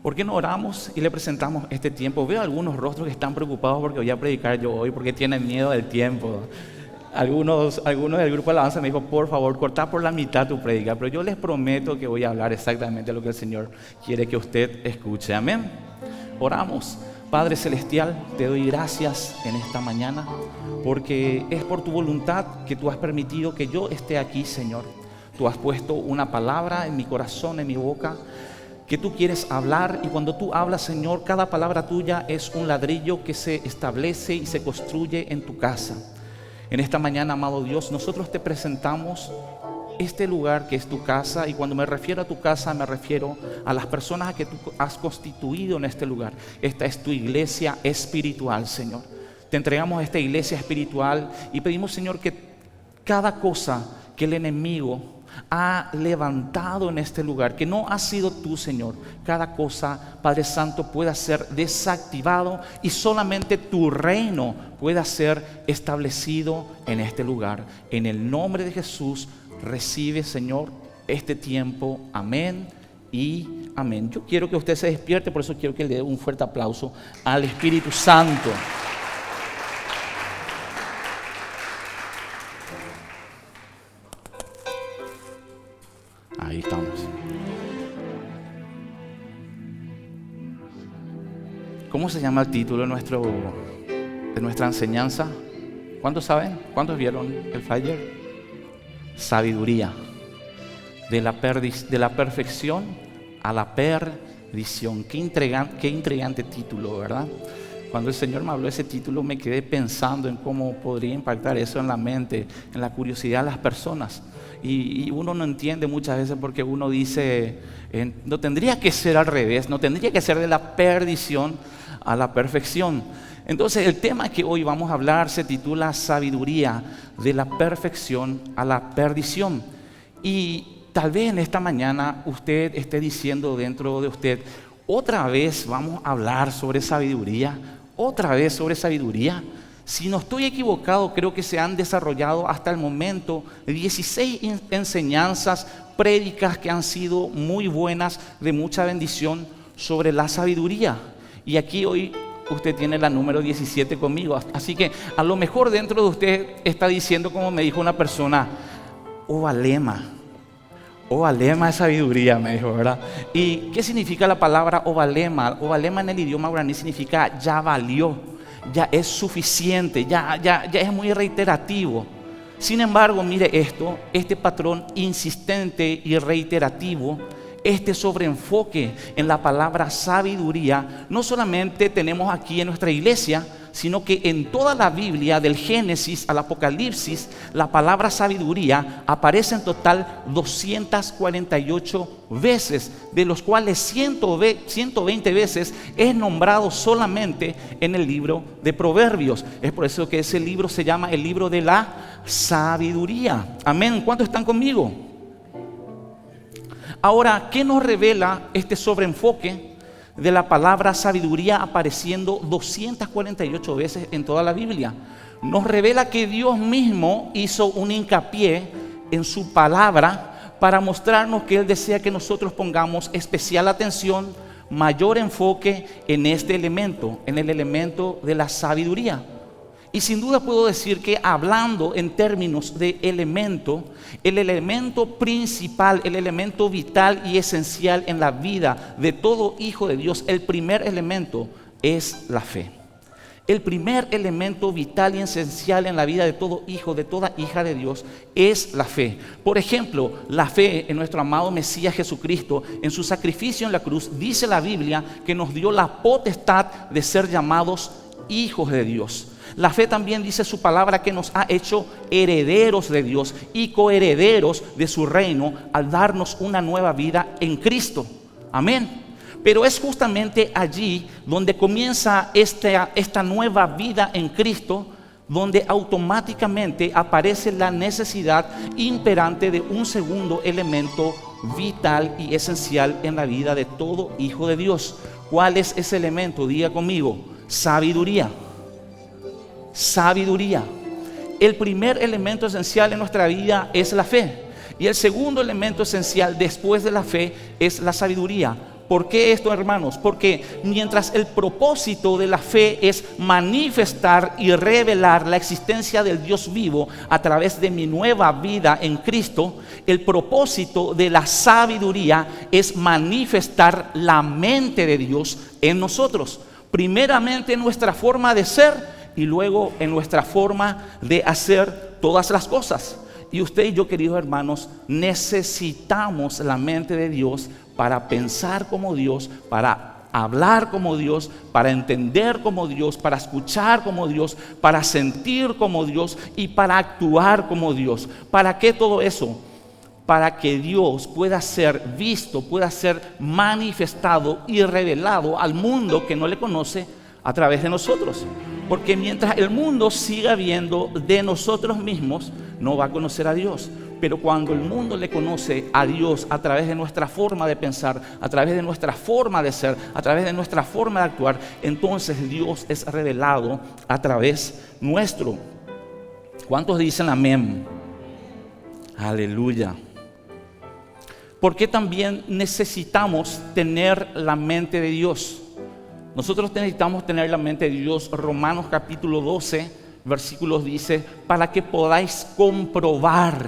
¿Por qué no oramos y le presentamos este tiempo? Veo algunos rostros que están preocupados porque voy a predicar yo hoy, porque tienen miedo del tiempo. Algunos del grupo de alabanza me dijo, por favor, cortá por la mitad tu prédica, pero yo les prometo que voy a hablar exactamente lo que el Señor quiere que usted escuche. Amén. Oramos. Padre Celestial, te doy gracias en esta mañana, porque es por tu voluntad que tú has permitido que yo esté aquí, Señor. Tú has puesto una palabra en mi corazón, en mi boca, que tú quieres hablar, y cuando tú hablas, Señor, cada palabra tuya es un ladrillo que se establece y se construye en tu casa. En esta mañana, amado Dios, nosotros te presentamos este lugar que es tu casa, y cuando me refiero a tu casa me refiero a las personas que tú has constituido en este lugar. Esta es tu iglesia espiritual, Señor. Te entregamos a esta iglesia espiritual y pedimos, Señor, que cada cosa que el enemigo ha levantado en este lugar, que no ha sido tú, Señor, cada cosa, Padre Santo, pueda ser desactivado y solamente tu reino pueda ser establecido en este lugar. En el nombre de Jesús, recibe, Señor, este tiempo. Amén y amén. Yo quiero que usted se despierte, por eso quiero que le dé un fuerte aplauso al Espíritu Santo. Ahí estamos. ¿Cómo se llama el título de nuestra enseñanza? ¿Cuántos saben? ¿Cuántos vieron el flyer? Sabiduría. De la perfección a la perdición. Qué intrigante título, ¿verdad? Cuando el Señor me habló de ese título, me quedé pensando en cómo podría impactar eso en la mente, en la curiosidad de las personas. Y uno no entiende muchas veces porque uno dice, no tendría que ser al revés, no tendría que ser de la perdición a la perfección. Entonces el tema que hoy vamos a hablar se titula Sabiduría, de la perfección a la perdición. Y tal vez en esta mañana usted esté diciendo dentro de usted, otra vez vamos a hablar sobre sabiduría, otra vez sobre sabiduría. Si no estoy equivocado, creo que se han desarrollado hasta el momento 16 enseñanzas, prédicas que han sido muy buenas, de mucha bendición sobre la sabiduría. Y aquí hoy usted tiene la número 17 conmigo. Así que a lo mejor dentro de usted está diciendo, como me dijo una persona, ovalema es sabiduría, me dijo, ¿verdad? ¿Y qué significa la palabra ovalema? Ovalema en el idioma guaraní significa ya valió. Ya es suficiente, ya es muy reiterativo. Sin embargo, mire esto, este patrón insistente y reiterativo, este sobreenfoque en la palabra sabiduría, no solamente tenemos aquí en nuestra iglesia, sino que en toda la Biblia, del Génesis al Apocalipsis, la palabra sabiduría aparece en total 248 veces, de los cuales 120 veces es nombrado solamente en el libro de Proverbios. Es por eso que ese libro se llama el libro de la sabiduría. Amén. ¿Cuántos están conmigo? Ahora, ¿qué nos revela este sobreenfoque de la palabra sabiduría apareciendo 248 veces en toda la Biblia? Nos revela que Dios mismo hizo un hincapié en su palabra para mostrarnos que Él desea que nosotros pongamos especial atención, mayor enfoque en este elemento, en el elemento de la sabiduría. Y sin duda puedo decir que, hablando en términos de elemento, el elemento principal, el elemento vital y esencial en la vida de todo hijo de Dios, el primer elemento es la fe. El primer elemento vital y esencial en la vida de todo hijo, de toda hija de Dios, es la fe. Por ejemplo, la fe en nuestro amado Mesías Jesucristo, en su sacrificio en la cruz, dice la Biblia que nos dio la potestad de ser llamados hijos de Dios. La fe también dice su palabra que nos ha hecho herederos de Dios y coherederos de su reino al darnos una nueva vida en Cristo. Amén. Pero es justamente allí donde comienza esta nueva vida en Cristo, donde automáticamente aparece la necesidad imperante de un segundo elemento vital y esencial en la vida de todo hijo de Dios. ¿Cuál es ese elemento? Diga conmigo: sabiduría. Sabiduría. El primer elemento esencial en nuestra vida es la fe. Y el segundo elemento esencial después de la fe es la sabiduría. ¿Por qué esto, hermanos? Porque mientras el propósito de la fe es manifestar y revelar la existencia del Dios vivo a través de mi nueva vida en Cristo, el propósito de la sabiduría es manifestar la mente de Dios en nosotros. Primeramente en nuestra forma de ser y luego en nuestra forma de hacer todas las cosas. Y usted y yo, queridos hermanos, necesitamos la mente de Dios para pensar como Dios, para hablar como Dios, para entender como Dios, para escuchar como Dios, para sentir como Dios y para actuar como Dios. ¿Para qué todo eso? Para que Dios pueda ser visto, pueda ser manifestado y revelado al mundo que no le conoce a través de nosotros. Porque mientras el mundo siga viendo de nosotros mismos, no va a conocer a Dios. Pero cuando el mundo le conoce a Dios a través de nuestra forma de pensar, a través de nuestra forma de ser, a través de nuestra forma de actuar, entonces Dios es revelado a través nuestro. ¿Cuántos dicen amén? Aleluya. ¿Por qué también necesitamos tener la mente de Dios? Nosotros necesitamos tener la mente de Dios. Romanos capítulo 12, versículos dice, para que podáis comprobar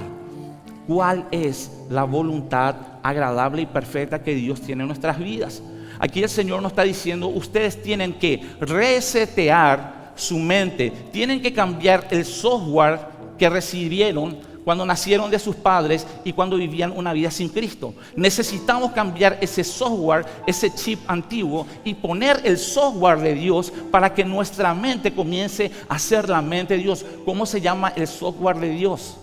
cuál es la voluntad agradable y perfecta que Dios tiene en nuestras vidas. Aquí el Señor nos está diciendo, ustedes tienen que resetear su mente, tienen que cambiar el software que recibieron cuando nacieron de sus padres y cuando vivían una vida sin Cristo. Necesitamos cambiar ese software, ese chip antiguo y poner el software de Dios para que nuestra mente comience a ser la mente de Dios. ¿Cómo se llama el software de Dios?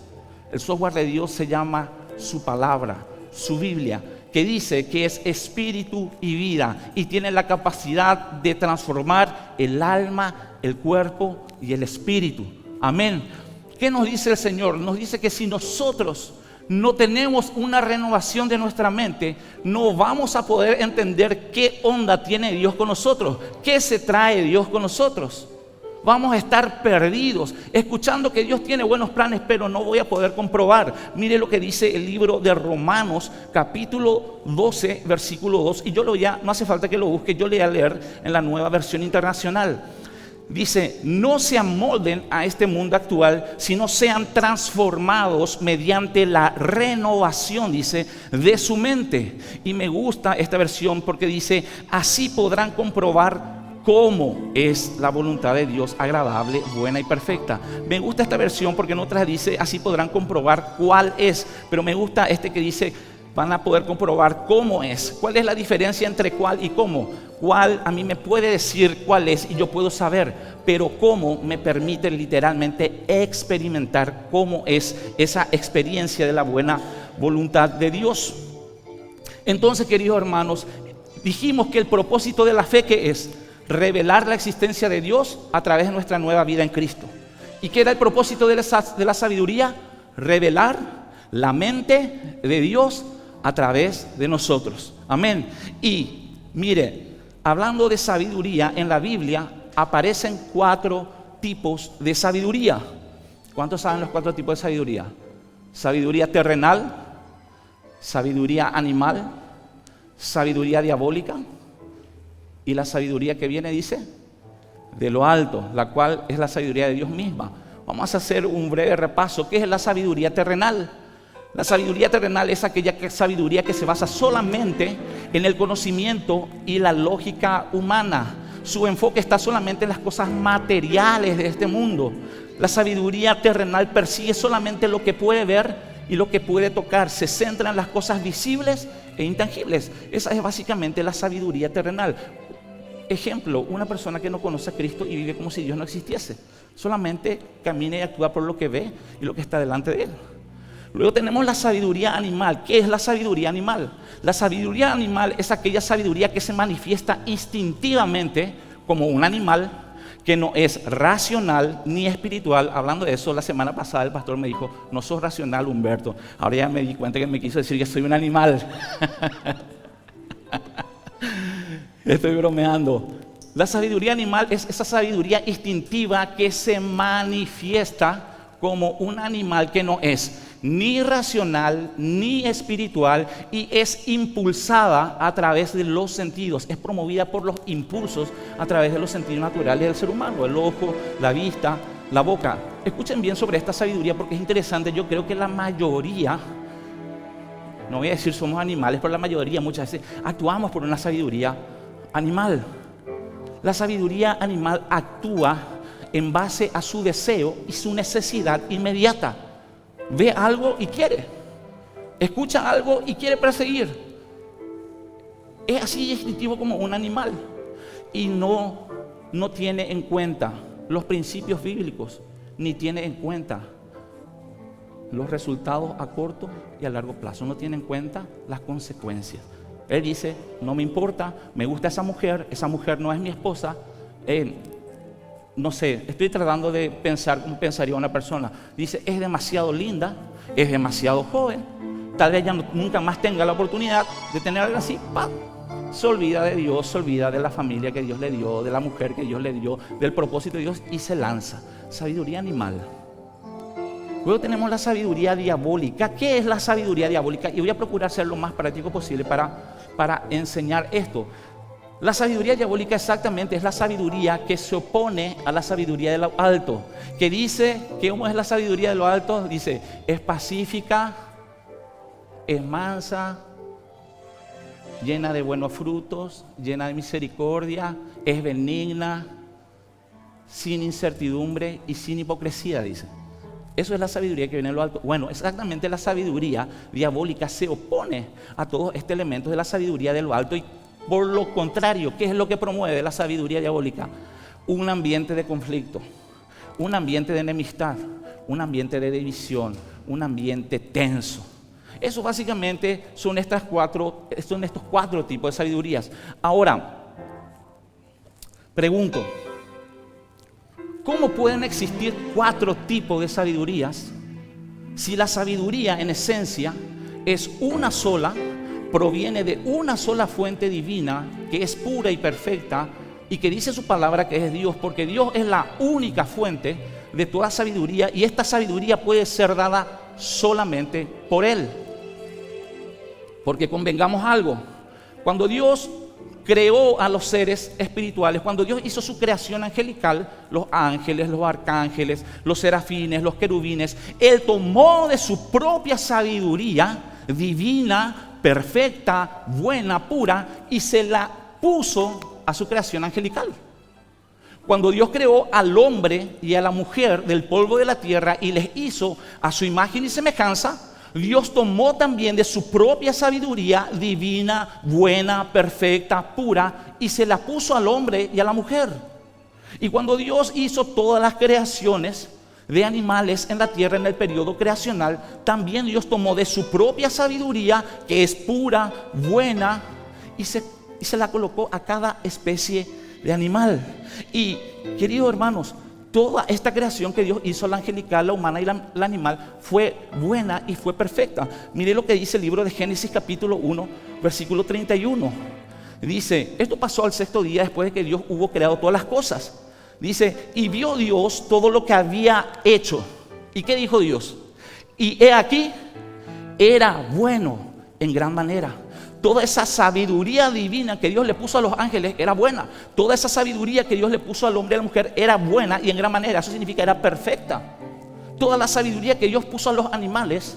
El software de Dios se llama su palabra, su Biblia, que dice que es espíritu y vida y tiene la capacidad de transformar el alma, el cuerpo y el espíritu. Amén. ¿Qué nos dice el Señor? Nos dice que si nosotros no tenemos una renovación de nuestra mente, no vamos a poder entender qué onda tiene Dios con nosotros, qué se trae Dios con nosotros. Vamos a estar perdidos, escuchando que Dios tiene buenos planes, pero no voy a poder comprobar. Mire lo que dice el libro de Romanos, capítulo 12, versículo 2. Y yo lo voy a, no hace falta que lo busque, yo le voy a leer en la Nueva Versión Internacional. Dice, no se amolden a este mundo actual, sino sean transformados mediante la renovación, dice, de su mente. Y me gusta esta versión porque dice, así podrán comprobar cómo es la voluntad de Dios agradable, buena y perfecta. Me gusta esta versión porque en otras dice, así podrán comprobar cuál es. Pero me gusta este que dice, van a poder comprobar cómo es. ¿Cuál es la diferencia entre cuál y cómo? Cuál a mí me puede decir cuál es y yo puedo saber, pero cómo me permite literalmente experimentar cómo es esa experiencia de la buena voluntad de Dios. Entonces, queridos hermanos, dijimos que el propósito de la fe, ¿qué es? Revelar la existencia de Dios a través de nuestra nueva vida en Cristo. ¿Y qué era el propósito de la sabiduría? Revelar la mente de Dios a través de nosotros. Amén. Y mire, hablando de sabiduría, en la Biblia aparecen 4 tipos de sabiduría. ¿Cuántos saben los 4 tipos de sabiduría? Sabiduría terrenal, sabiduría animal, sabiduría diabólica y la sabiduría que viene, dice, de lo alto, la cual es la sabiduría de Dios misma. Vamos a hacer un breve repaso. ¿Qué es la sabiduría terrenal? La sabiduría terrenal es aquella sabiduría que se basa solamente en el conocimiento y la lógica humana. Su enfoque está solamente en las cosas materiales de este mundo. La sabiduría terrenal persigue solamente lo que puede ver y lo que puede tocar. Se centra en las cosas visibles e intangibles. Esa es básicamente la sabiduría terrenal. Ejemplo, una persona que no conoce a Cristo y vive como si Dios no existiese. Solamente camina y actúa por lo que ve y lo que está delante de él. Luego tenemos la sabiduría animal. ¿Qué es la sabiduría animal? La sabiduría animal es aquella sabiduría que se manifiesta instintivamente como un animal, que no es racional ni espiritual. Hablando de eso, la semana pasada el pastor me dijo, no sos racional, Humberto. Ahora ya me di cuenta que me quiso decir que soy un animal. Estoy bromeando. La sabiduría animal es esa sabiduría instintiva que se manifiesta como un animal que no es. ni racional ni espiritual y es impulsada a través de los sentidos, es promovida por los impulsos a través de los sentidos naturales del ser humano, el ojo, la vista, la boca. Escuchen bien sobre esta sabiduría porque es interesante. Yo creo que la mayoría, no voy a decir somos animales, pero la mayoría muchas veces actuamos por una sabiduría animal. La sabiduría animal actúa en base a su deseo y su necesidad inmediata. Ve algo y quiere, escucha algo y quiere perseguir. Es así instintivo como un animal y no tiene en cuenta los principios bíblicos, ni tiene en cuenta los resultados a corto y a largo plazo, no tiene en cuenta las consecuencias. Él dice, no me importa, me gusta esa mujer no es mi esposa. No sé, estoy tratando de pensar cómo pensaría una persona. Dice, es demasiado linda, es demasiado joven, tal vez ya nunca más tenga la oportunidad de tener algo así. ¡Pam! Se olvida de Dios, se olvida de la familia que Dios le dio, de la mujer que Dios le dio, del propósito de Dios y se lanza. Sabiduría animal. Luego tenemos la sabiduría diabólica. ¿Qué es la sabiduría diabólica? Y voy a procurar ser lo más práctico posible para enseñar esto. La sabiduría diabólica exactamente es la sabiduría que se opone a la sabiduría de lo alto. Que dice, ¿cómo es la sabiduría de lo alto? Dice, es pacífica, es mansa, llena de buenos frutos, llena de misericordia, es benigna, sin incertidumbre y sin hipocresía, dice. Eso es la sabiduría que viene de lo alto. Bueno, exactamente la sabiduría diabólica se opone a todos estos elementos de la sabiduría de lo alto y por lo contrario, ¿qué es lo que promueve la sabiduría diabólica? Un ambiente de conflicto, un ambiente de enemistad, un ambiente de división, un ambiente tenso. Eso básicamente son estos cuatro tipos de sabidurías. Ahora, pregunto, ¿cómo pueden existir 4 tipos de sabidurías si la sabiduría en esencia es una sola, proviene de una sola fuente divina que es pura y perfecta y que dice su palabra que es Dios, porque Dios es la única fuente de toda sabiduría y esta sabiduría puede ser dada solamente por Él? Porque convengamos algo, cuando Dios creó a los seres espirituales, cuando Dios hizo su creación angelical, los ángeles, los arcángeles, los serafines, los querubines, Él tomó de su propia sabiduría divina, perfecta, buena, pura, y se la puso a su creación angelical. Cuando Dios creó al hombre y a la mujer del polvo de la tierra y les hizo a su imagen y semejanza, Dios tomó también de su propia sabiduría divina, buena, perfecta, pura, y se la puso al hombre y a la mujer. Y cuando Dios hizo todas las creaciones de animales en la tierra en el periodo creacional, también Dios tomó de su propia sabiduría, que es pura, buena, y se la colocó a cada especie de animal. Y queridos hermanos, toda esta creación que Dios hizo, la angelical, la humana y la animal, fue buena y fue perfecta. Mire lo que dice el libro de Génesis capítulo 1, versículo 31. Dice, esto pasó al 6º día después de que Dios hubo creado todas las cosas. Dice, y vio Dios todo lo que había hecho. ¿Y qué dijo Dios? Y he aquí, era bueno en gran manera. Toda esa sabiduría divina que Dios le puso a los ángeles era buena. Toda esa sabiduría que Dios le puso al hombre y a la mujer era buena y en gran manera. Eso significa era perfecta. Toda la sabiduría que Dios puso a los animales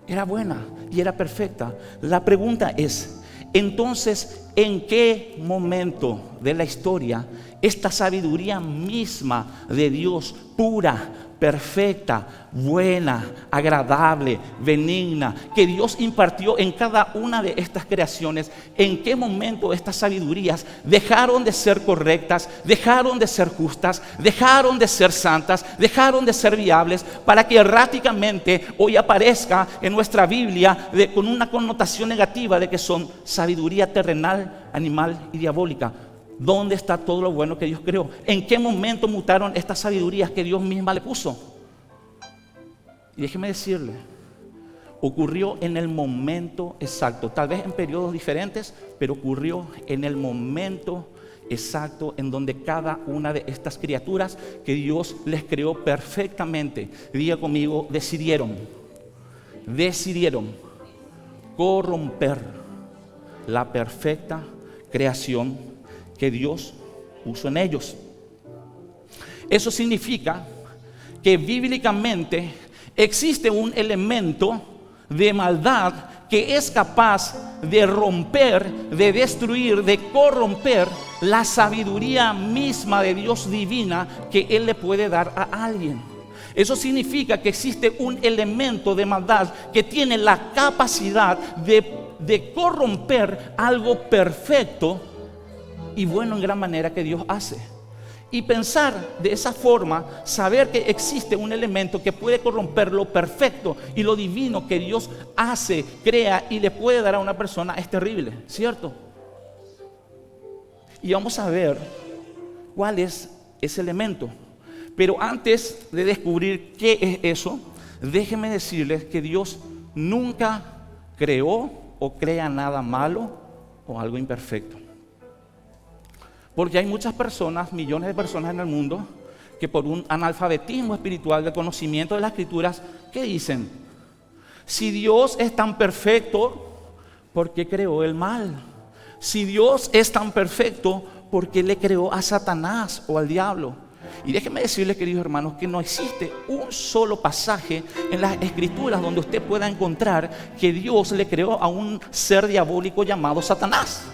era buena y era perfecta. La pregunta es, entonces, ¿en qué momento de la historia esta sabiduría misma de Dios, pura, perfecta, buena, agradable, benigna, que Dios impartió en cada una de estas creaciones, en qué momento estas sabidurías dejaron de ser correctas, dejaron de ser justas, dejaron de ser santas, dejaron de ser viables, para que erráticamente hoy aparezca en nuestra Biblia con una connotación negativa de que son sabiduría terrenal, animal y diabólica? ¿Dónde está todo lo bueno que Dios creó? ¿En qué momento mutaron estas sabidurías que Dios misma le puso? Y déjeme decirle, ocurrió en el momento exacto, tal vez en periodos diferentes, pero ocurrió en el momento exacto en donde cada una de estas criaturas que Dios les creó perfectamente, diga conmigo, decidieron. decidieron corromper la perfecta creación que Dios puso en ellos. Eso significa que bíblicamente existe un elemento de maldad que es capaz de romper, de destruir, de corromper la sabiduría misma de Dios divina que Él le puede dar a alguien. Eso significa que existe un elemento de maldad que tiene la capacidad de corromper algo perfecto y bueno en gran manera que Dios hace. Y pensar de esa forma, saber que existe un elemento que puede corromper lo perfecto y lo divino que Dios hace, crea y le puede dar a una persona es terrible, ¿cierto? Y vamos a ver cuál es ese elemento. Pero antes de descubrir qué es eso, déjenme decirles que Dios nunca creó o crea nada malo o algo imperfecto. Porque hay muchas personas, millones de personas en el mundo, que por un analfabetismo espiritual de conocimiento de las Escrituras, ¿qué dicen? Si Dios es tan perfecto, ¿por qué creó el mal? Si Dios es tan perfecto, ¿por qué le creó a Satanás o al diablo? Y déjenme decirles, queridos hermanos, que no existe un solo pasaje en las Escrituras donde usted pueda encontrar que Dios le creó a un ser diabólico llamado Satanás.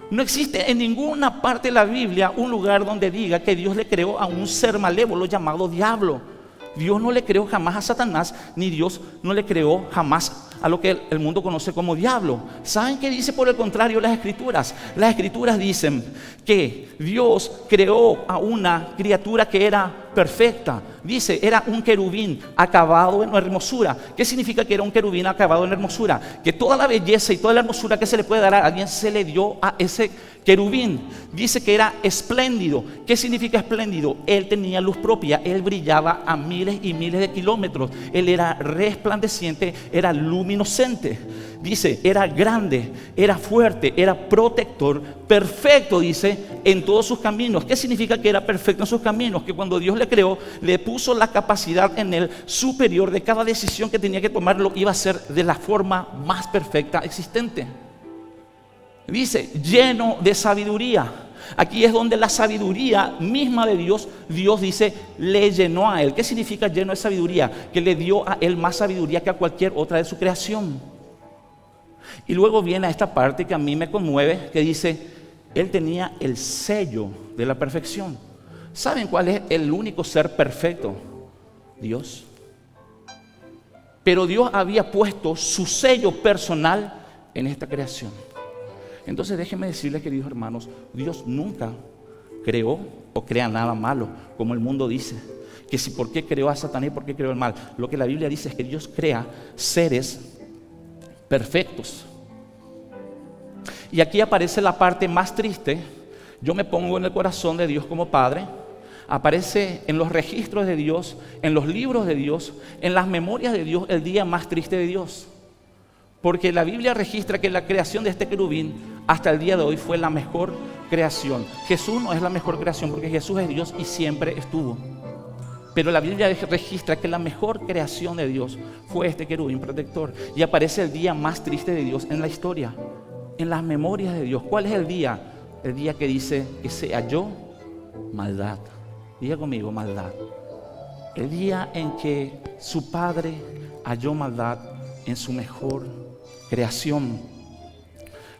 No existe en ninguna parte de la Biblia un lugar donde diga que Dios le creó a un ser malévolo llamado diablo. Dios no le creó jamás a Satanás, ni Dios no le creó jamás a lo que el mundo conoce como diablo. ¿Saben qué dice por el contrario las Escrituras? Las Escrituras dicen que Dios creó a una criatura que era perfecta. Dice, era un querubín acabado en hermosura. ¿Qué significa que era un querubín acabado en hermosura? Que toda la belleza y toda la hermosura que se le puede dar a alguien se le dio a ese querubín. Dice que era espléndido. ¿Qué significa espléndido? Él tenía luz propia, él brillaba a miles y miles de kilómetros. Él era resplandeciente, era luminiscente. Dice, era grande, era fuerte, era protector, perfecto, dice, en todos sus caminos. ¿Qué significa que era perfecto en sus caminos? Que cuando Dios le creó, le puso la capacidad en él superior de cada decisión que tenía que tomar, lo iba a hacer de la forma más perfecta existente. Dice, lleno de sabiduría. Aquí es donde la sabiduría misma de Dios, Dios dice, le llenó a él. ¿Qué significa lleno de sabiduría? Que le dio a él más sabiduría que a cualquier otra de su creación. Y luego viene a esta parte que a mí me conmueve, que dice, él tenía el sello de la perfección. ¿Saben cuál es el único ser perfecto? Dios. Pero Dios había puesto su sello personal en esta creación. Entonces déjenme decirles, queridos hermanos, Dios nunca creó o crea nada malo, como el mundo dice. Que si por qué creó a Satanás y por qué creó el mal. Lo que la Biblia dice es que Dios crea seres perfectos. Y aquí aparece la parte más triste. Yo me pongo en el corazón de Dios como Padre. Aparece en los registros de Dios, en los libros de Dios, en las memorias de Dios, el día más triste de Dios. Porque la Biblia registra que la creación de este querubín hasta el día de hoy fue la mejor creación. Jesús no es la mejor creación porque Jesús es Dios y siempre estuvo. Pero la Biblia registra que la mejor creación de Dios fue este querubín protector. Y aparece el día más triste de Dios en la historia, en las memorias de Dios. ¿Cuál es el día? El día que dice que se halló maldad. Diga conmigo, maldad. El día en que su Padre halló maldad en su mejor creación.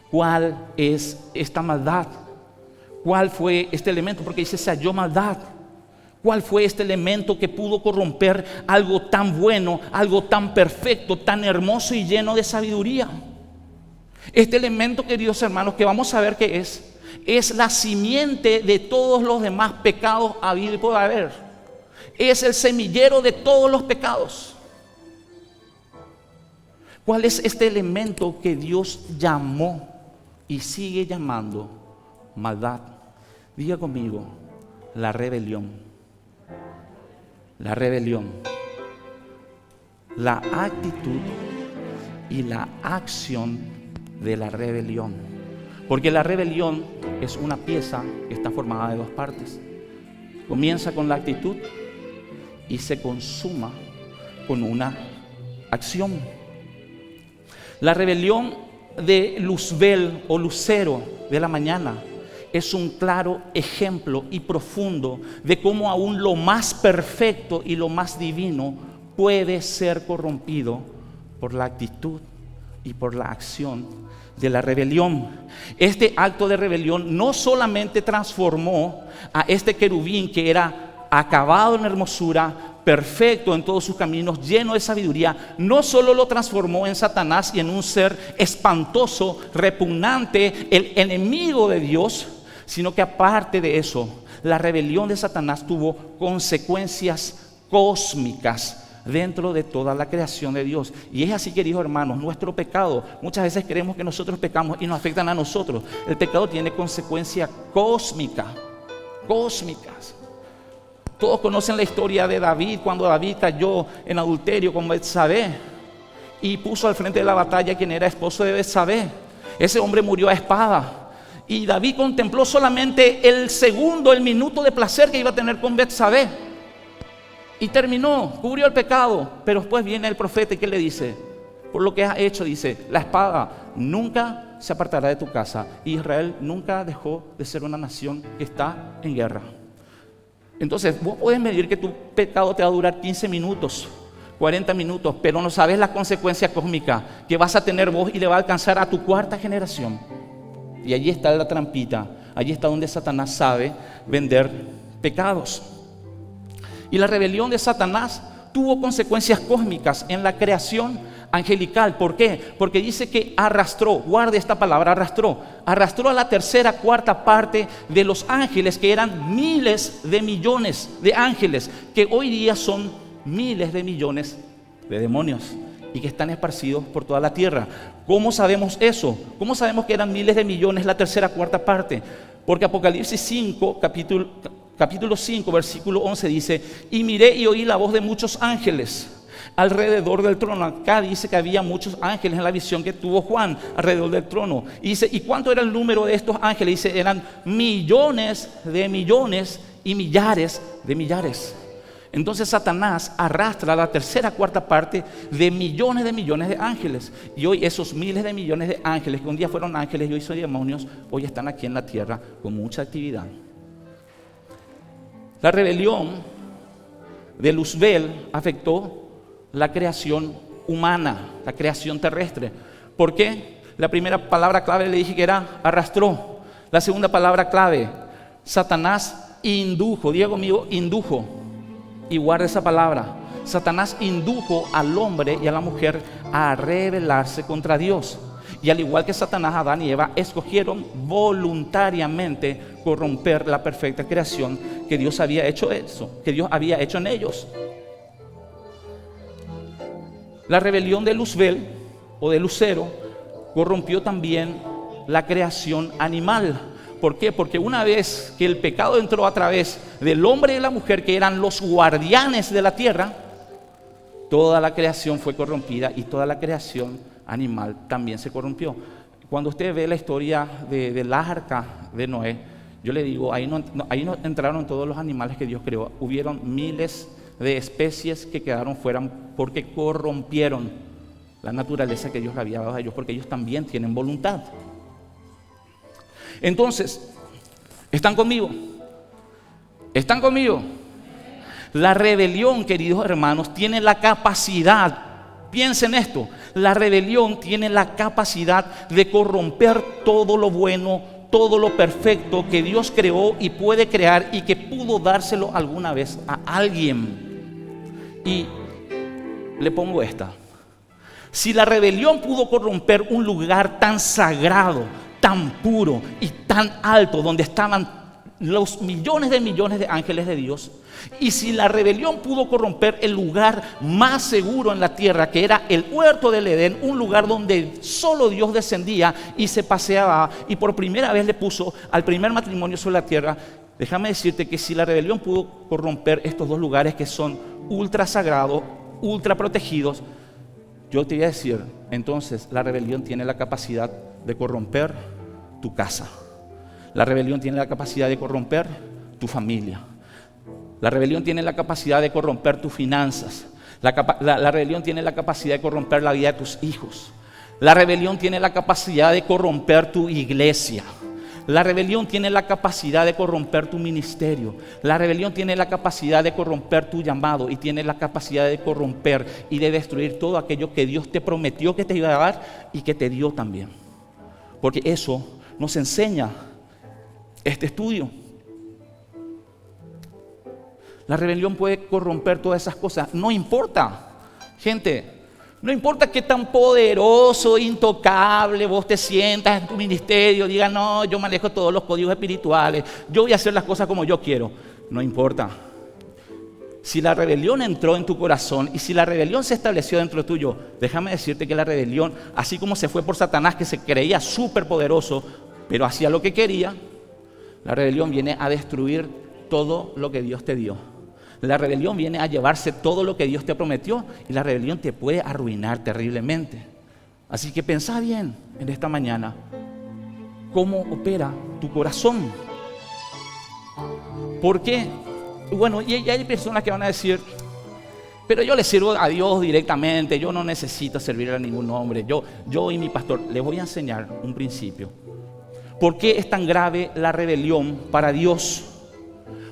¿Cuál es esta maldad? ¿Cuál fue este elemento? Porque dice se halló maldad. ¿Cuál fue este elemento que pudo corromper algo tan bueno, algo tan perfecto, tan hermoso y lleno de sabiduría? Este elemento, queridos hermanos, que vamos a ver qué es la simiente de todos los demás pecados habido y por haber. Es el semillero de todos los pecados. ¿Cuál es este elemento que Dios llamó y sigue llamando maldad? Diga conmigo, la rebelión. La rebelión. La actitud y la acción de la rebelión. Porque la rebelión es una pieza que está formada de dos partes. Comienza con la actitud y se consuma con una acción. La rebelión de Luzbel o Lucero de la mañana es un claro ejemplo y profundo de cómo aún lo más perfecto y lo más divino puede ser corrompido por la actitud y por la acción de la rebelión. Este acto de rebelión no solamente transformó a este querubín que era acabado en hermosura, perfecto en todos sus caminos, lleno de sabiduría, no solo lo transformó en Satanás y en un ser espantoso, repugnante, el enemigo de Dios, sino que aparte de eso, la rebelión de Satanás tuvo consecuencias cósmicas dentro de toda la creación de Dios. Y es así, queridos hermanos, nuestro pecado, muchas veces creemos que nosotros pecamos y nos afectan a nosotros. El pecado tiene consecuencias cósmicas. Todos conocen la historia de David, cuando David cayó en adulterio con Betsabé y puso al frente de la batalla quien era esposo de Betsabé. Ese hombre murió a espada. Y David contempló solamente el minuto de placer que iba a tener con Betsabé. Y terminó, cubrió el pecado. Pero después viene el profeta y ¿qué le dice? Por lo que has hecho, dice, la espada nunca se apartará de tu casa. Israel nunca dejó de ser una nación que está en guerra. Entonces, vos podés medir que tu pecado te va a durar 15 minutos, 40 minutos, pero no sabes la consecuencia cósmica que vas a tener vos y le va a alcanzar a tu cuarta generación. Y allí está la trampita, allí está donde Satanás sabe vender pecados. Y la rebelión de Satanás tuvo consecuencias cósmicas en la creación angelical. ¿Por qué? Porque dice que arrastró, guarde esta palabra, arrastró a la tercera, cuarta parte de los ángeles, que eran miles de millones de ángeles, que hoy día son miles de millones de demonios y que están esparcidos por toda la tierra. ¿Cómo sabemos eso? ¿Cómo sabemos que eran miles de millones la tercera, cuarta parte? Porque Apocalipsis 5, capítulo 5, versículo 11 dice: y miré y oí la voz de muchos ángeles alrededor del trono. Acá dice que había muchos ángeles en la visión que tuvo Juan alrededor del trono. Y dice, ¿y cuánto era el número de estos ángeles? Dice, eran millones de millones y millares de millares. Entonces Satanás arrastra la tercera, cuarta parte de millones de ángeles. Y hoy esos miles de millones de ángeles, que un día fueron ángeles y hoy son demonios, hoy están aquí en la tierra con mucha actividad. La rebelión de Luzbel afectó la creación humana, la creación terrestre. ¿Por qué? La primera palabra clave le dije que era arrastró. La segunda palabra clave, Satanás indujo. Diga conmigo, indujo. Y guarda esa palabra. Satanás indujo al hombre y a la mujer a rebelarse contra Dios. Y al igual que Satanás, Adán y Eva escogieron voluntariamente corromper la perfecta creación que Dios había hecho en ellos. La rebelión de Luzbel o de Lucero corrompió también la creación animal. ¿Por qué? Porque una vez que el pecado entró a través del hombre y la mujer, que eran los guardianes de la tierra, toda la creación fue corrompida y toda la creación animal también se corrompió. Cuando usted ve la historia de la arca de Noé, yo le digo, ahí no entraron todos los animales que Dios creó. Hubieron miles de especies que quedaron fuera porque corrompieron la naturaleza que Dios le había dado a ellos, porque ellos también tienen voluntad. Entonces, ¿están conmigo? ¿Están conmigo? La rebelión, queridos hermanos, tiene la capacidad, piensen esto, la rebelión tiene la capacidad de corromper todo lo bueno, todo lo perfecto que Dios creó y puede crear y que pudo dárselo alguna vez a alguien. Y le pongo esta: si la rebelión pudo corromper un lugar tan sagrado, tan puro y tan alto, donde estaban los millones de ángeles de Dios, y si la rebelión pudo corromper el lugar más seguro en la tierra, que era el huerto del Edén, un lugar donde solo Dios descendía y se paseaba y por primera vez le puso al primer matrimonio sobre la tierra, déjame decirte que si la rebelión pudo corromper estos dos lugares que son ultra sagrados, ultra protegidos, yo te voy a decir, entonces la rebelión tiene la capacidad de corromper tu casa. La rebelión tiene la capacidad de corromper tu familia. La rebelión tiene la capacidad de corromper tus finanzas. La rebelión tiene la capacidad de corromper la vida de tus hijos. La rebelión tiene la capacidad de corromper tu iglesia. La rebelión tiene la capacidad de corromper tu ministerio. La rebelión tiene la capacidad de corromper tu llamado y tiene la capacidad de corromper y de destruir todo aquello que Dios te prometió que te iba a dar y que te dio también. Porque eso nos enseña este estudio. La rebelión puede corromper todas esas cosas. No importa, gente. No importa qué tan poderoso, intocable vos te sientas en tu ministerio, digas, no, yo manejo todos los códigos espirituales, yo voy a hacer las cosas como yo quiero. No importa. Si la rebelión entró en tu corazón y si la rebelión se estableció dentro tuyo, déjame decirte que la rebelión, así como se fue por Satanás, que se creía súper poderoso, pero hacía lo que quería, la rebelión viene a destruir todo lo que Dios te dio. La rebelión viene a llevarse todo lo que Dios te prometió y la rebelión te puede arruinar terriblemente. Así que pensá bien en esta mañana cómo opera tu corazón. ¿Por qué? Bueno, y hay personas que van a decir, pero yo le sirvo a Dios directamente, yo no necesito servirle a ningún hombre, yo y mi pastor. Les voy a enseñar un principio. ¿Por qué es tan grave la rebelión para Dios?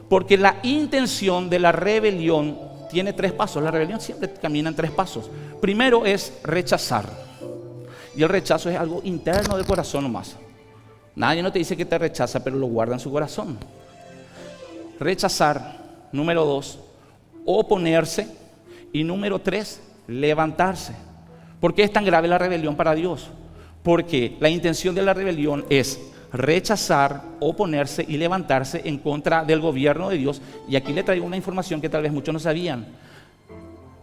Porque la intención de la rebelión tiene 3 pasos. La rebelión siempre camina en 3 pasos. Primero es rechazar. Y el rechazo es algo interno del corazón nomás. Nadie no te dice que te rechaza, pero lo guarda en su corazón. Rechazar. Número 2, oponerse. Y número 3, levantarse. ¿Por qué es tan grave la rebelión para Dios? Porque la intención de la rebelión es rechazar, oponerse y levantarse en contra del gobierno de Dios. Y aquí le traigo una información que tal vez muchos no sabían.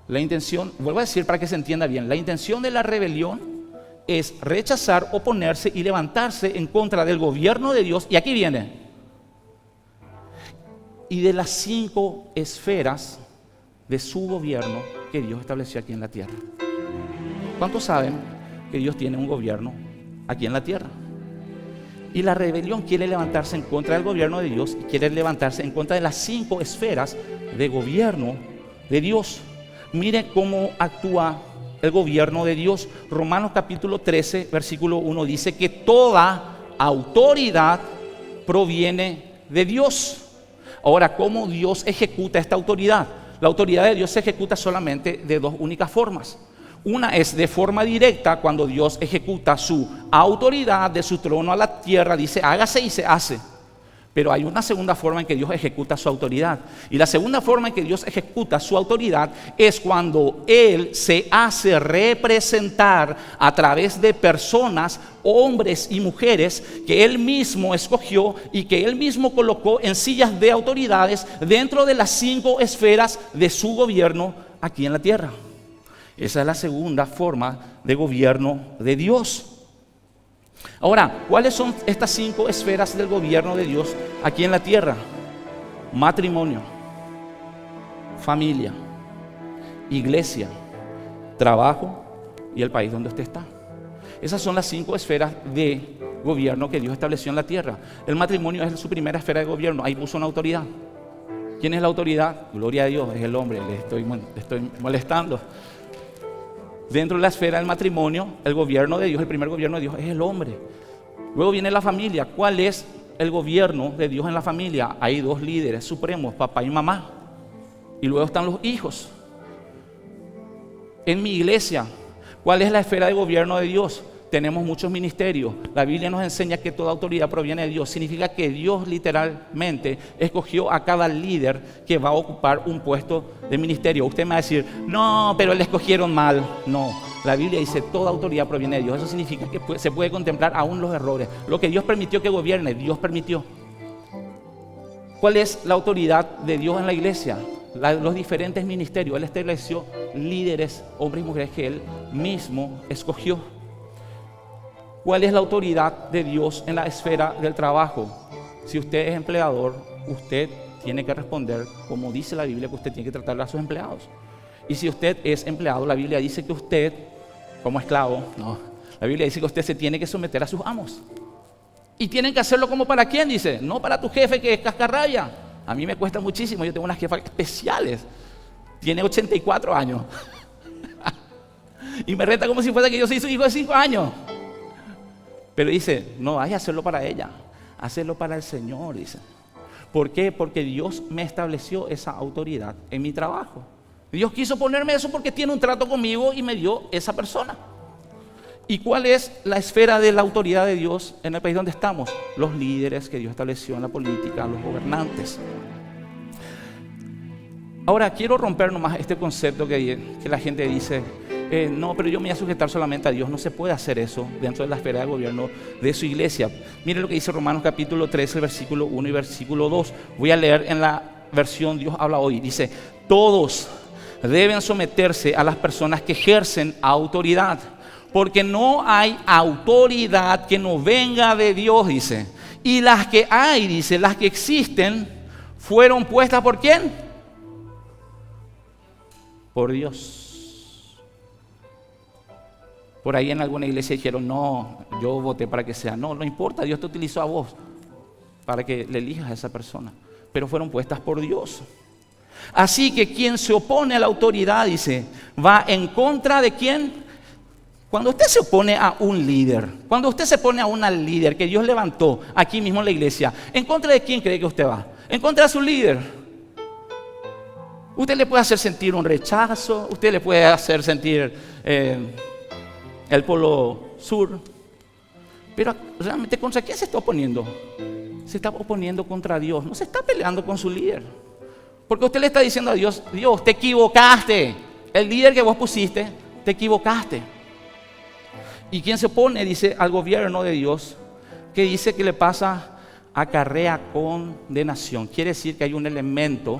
La intención, vuelvo a decir para que se entienda bien, la intención de la rebelión es rechazar, oponerse y levantarse en contra del gobierno de Dios. Y aquí viene. Y de las 5 esferas de su gobierno que Dios estableció aquí en la tierra. ¿Cuántos saben que Dios tiene un gobierno aquí en la tierra? Y la rebelión quiere levantarse en contra del gobierno de Dios y quiere levantarse en contra de las 5 esferas de gobierno de Dios. Mire cómo actúa el gobierno de Dios. Romanos capítulo 13, versículo 1 dice que toda autoridad proviene de Dios. Ahora, ¿cómo Dios ejecuta esta autoridad? La autoridad de Dios se ejecuta solamente de 2 únicas formas. Una es de forma directa, cuando Dios ejecuta su autoridad de su trono a la tierra, dice hágase y se hace. Pero hay una segunda forma en que Dios ejecuta su autoridad. Y la segunda forma en que Dios ejecuta su autoridad es cuando Él se hace representar a través de personas, hombres y mujeres que Él mismo escogió y que Él mismo colocó en sillas de autoridades dentro de las 5 esferas de su gobierno aquí en la tierra. Esa es la segunda forma de gobierno de Dios. Ahora, ¿cuáles son estas 5 esferas del gobierno de Dios aquí en la tierra? Matrimonio, familia, iglesia, trabajo y el país donde usted está. Esas son las 5 esferas de gobierno que Dios estableció en la tierra. El matrimonio es su primera esfera de gobierno, ahí puso una autoridad. ¿Quién es la autoridad? Gloria a Dios, es el hombre, le estoy molestando. Dentro de la esfera del matrimonio, el gobierno de Dios, el primer gobierno de Dios es el hombre. Luego viene la familia. ¿Cuál es el gobierno de Dios en la familia? Hay 2 líderes supremos, papá y mamá. Y luego están los hijos. En mi iglesia, ¿cuál es la esfera de gobierno de Dios? Tenemos muchos ministerios. La Biblia nos enseña que toda autoridad proviene de Dios. Significa que Dios literalmente escogió a cada líder que va a ocupar un puesto de ministerio. Usted me va a decir, no, pero le escogieron mal. No, la Biblia dice toda autoridad proviene de Dios. Eso significa que se puede contemplar aún los errores. Lo que Dios permitió que gobierne, Dios permitió. ¿Cuál es la autoridad de Dios en la iglesia? Los diferentes ministerios. Él estableció líderes, hombres y mujeres que Él mismo escogió. ¿Cuál es la autoridad de Dios en la esfera del trabajo? Si usted es empleador, usted tiene que responder como dice la Biblia que usted tiene que tratar a sus empleados. Y si usted es empleado, la Biblia dice que usted, como esclavo, no, la Biblia dice que usted se tiene que someter a sus amos. Y tienen que hacerlo como para quién, dice, no para tu jefe que es cascarrabia. A mí me cuesta muchísimo, yo tengo unas jefas especiales, tiene 84 años. Y me reta como si fuera que yo soy su hijo de 5 años. Pero dice, no, hay que hacerlo para ella, hacerlo para el Señor, dice. ¿Por qué? Porque Dios me estableció esa autoridad en mi trabajo. Dios quiso ponerme eso porque tiene un trato conmigo y me dio esa persona. ¿Y cuál es la esfera de la autoridad de Dios en el país donde estamos? Los líderes que Dios estableció en la política, los gobernantes. Ahora, quiero romper nomás este concepto que la gente dice, no, pero yo me voy a sujetar solamente a Dios. No se puede hacer eso dentro de la esfera de gobierno de su iglesia. Miren lo que dice Romanos capítulo 13, versículo 1 y versículo 2. Voy a leer en la versión Dios habla hoy. Dice, todos deben someterse a las personas que ejercen autoridad, porque no hay autoridad que no venga de Dios, dice. Y las que hay, dice, las que existen, fueron puestas ¿por quién? Por Dios. Por ahí en alguna iglesia dijeron, no, yo voté para que sea. No, no importa, Dios te utilizó a vos para que le elijas a esa persona. Pero fueron puestas por Dios. Así que quien se opone a la autoridad, dice, va en contra de quién. Cuando usted se opone a un líder, cuando usted se opone a una líder que Dios levantó aquí mismo en la iglesia, ¿en contra de quién cree que usted va? En contra de su líder. Usted le puede hacer sentir un rechazo, usted le puede hacer sentir el polo sur. Pero realmente, ¿contra quién se está oponiendo? Se está oponiendo contra Dios, no se está peleando con su líder. Porque usted le está diciendo a Dios, Dios, te equivocaste. El líder que vos pusiste, te equivocaste. Y quien se opone, dice, al gobierno de Dios, que dice que le pasa, acarrea condenación. Quiere decir que hay un elemento,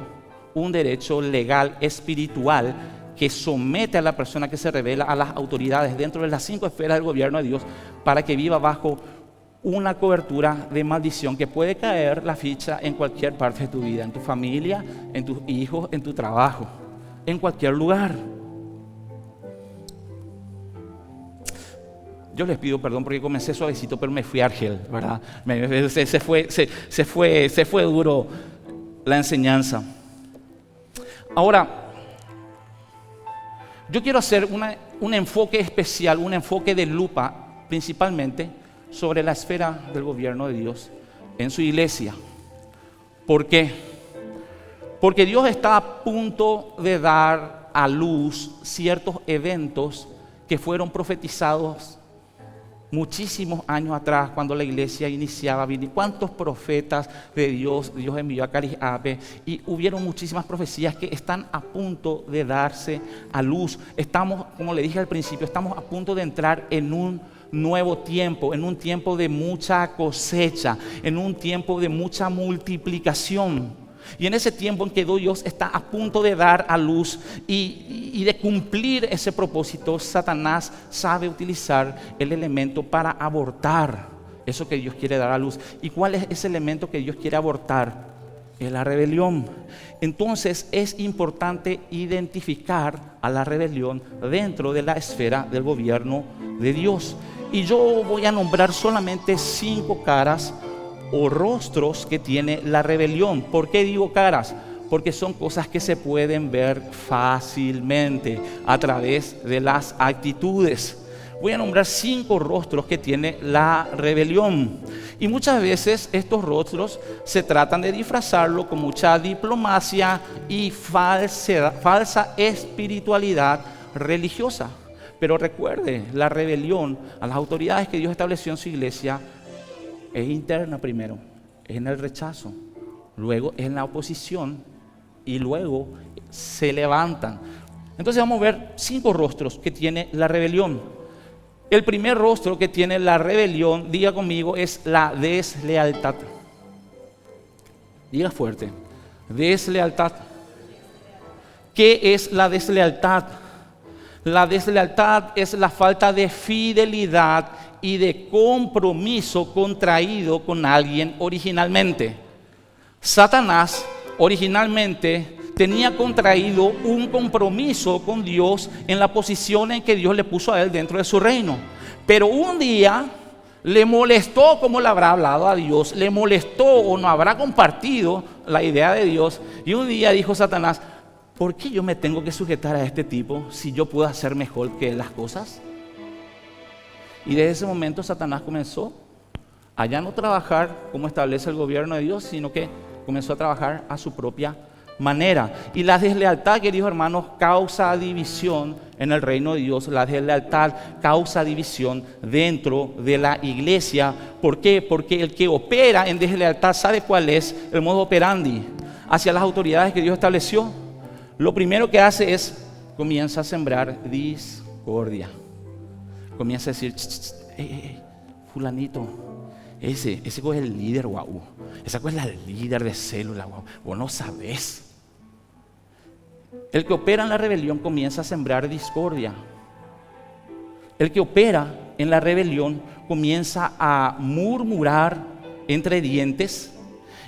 un derecho legal, espiritual, que somete a la persona que se revela a las autoridades dentro de las 5 esferas del gobierno de Dios para que viva bajo una cobertura de maldición que puede caer la ficha en cualquier parte de tu vida, en tu familia, en tus hijos, en tu trabajo, en cualquier lugar. Yo les pido perdón porque comencé suavecito, pero me fui a Argel, ¿verdad? Se fue duro la enseñanza. Ahora, yo quiero hacer un enfoque especial, un enfoque de lupa, principalmente sobre la esfera del gobierno de Dios en su iglesia. ¿Por qué? Porque Dios está a punto de dar a luz ciertos eventos que fueron profetizados muchísimos años atrás, cuando la iglesia iniciaba. ¿Cuántos profetas de Dios envió a Cariape? Y hubieron muchísimas profecías que están a punto de darse a luz. Estamos, como le dije al principio, estamos a punto de entrar en un nuevo tiempo, en un tiempo de mucha cosecha, en un tiempo de mucha multiplicación. Y en ese tiempo en que Dios está a punto de dar a luz y de cumplir ese propósito, Satanás sabe utilizar el elemento para abortar eso que Dios quiere dar a luz. ¿Y cuál es ese elemento que Dios quiere abortar? Es la rebelión. Entonces es importante identificar a la rebelión dentro de la esfera del gobierno de Dios. Y yo voy a nombrar solamente 5 caras o rostros que tiene la rebelión. ¿Por qué digo caras? Porque son cosas que se pueden ver fácilmente a través de las actitudes. Voy a nombrar 5 rostros que tiene la rebelión. Y muchas veces estos rostros se tratan de disfrazarlo con mucha diplomacia y falsa espiritualidad religiosa. Pero recuerde, la rebelión a las autoridades que Dios estableció en su iglesia es interna primero, es en el rechazo, luego es en la oposición y luego se levantan. Entonces vamos a ver 5 rostros que tiene la rebelión. El primer rostro que tiene la rebelión, diga conmigo, es la deslealtad. Diga fuerte, deslealtad. ¿Qué es la deslealtad? La deslealtad es la falta de fidelidad y de compromiso contraído con alguien originalmente. Satanás originalmente tenía contraído un compromiso con Dios en la posición en que Dios le puso a él dentro de su reino. Pero un día le molestó cómo le habrá hablado a Dios, le molestó o no habrá compartido la idea de Dios. Y un día dijo Satanás, ¿por qué yo me tengo que sujetar a este tipo si yo puedo hacer mejor que él las cosas? Y desde ese momento Satanás comenzó a ya no trabajar como establece el gobierno de Dios, sino que comenzó a trabajar a su propia manera. Y la deslealtad, queridos hermanos, causa división en el reino de Dios. La deslealtad causa división dentro de la iglesia. ¿Por qué? Porque el que opera en deslealtad sabe cuál es el modo operandi hacia las autoridades que Dios estableció. Lo primero que hace es, comienza a sembrar discordia. Comienza a decir, fulanito, ese es el líder, guau. Esa es la líder de célula, guau. Vos no sabés. El que opera en la rebelión comienza a sembrar discordia. El que opera en la rebelión comienza a murmurar entre dientes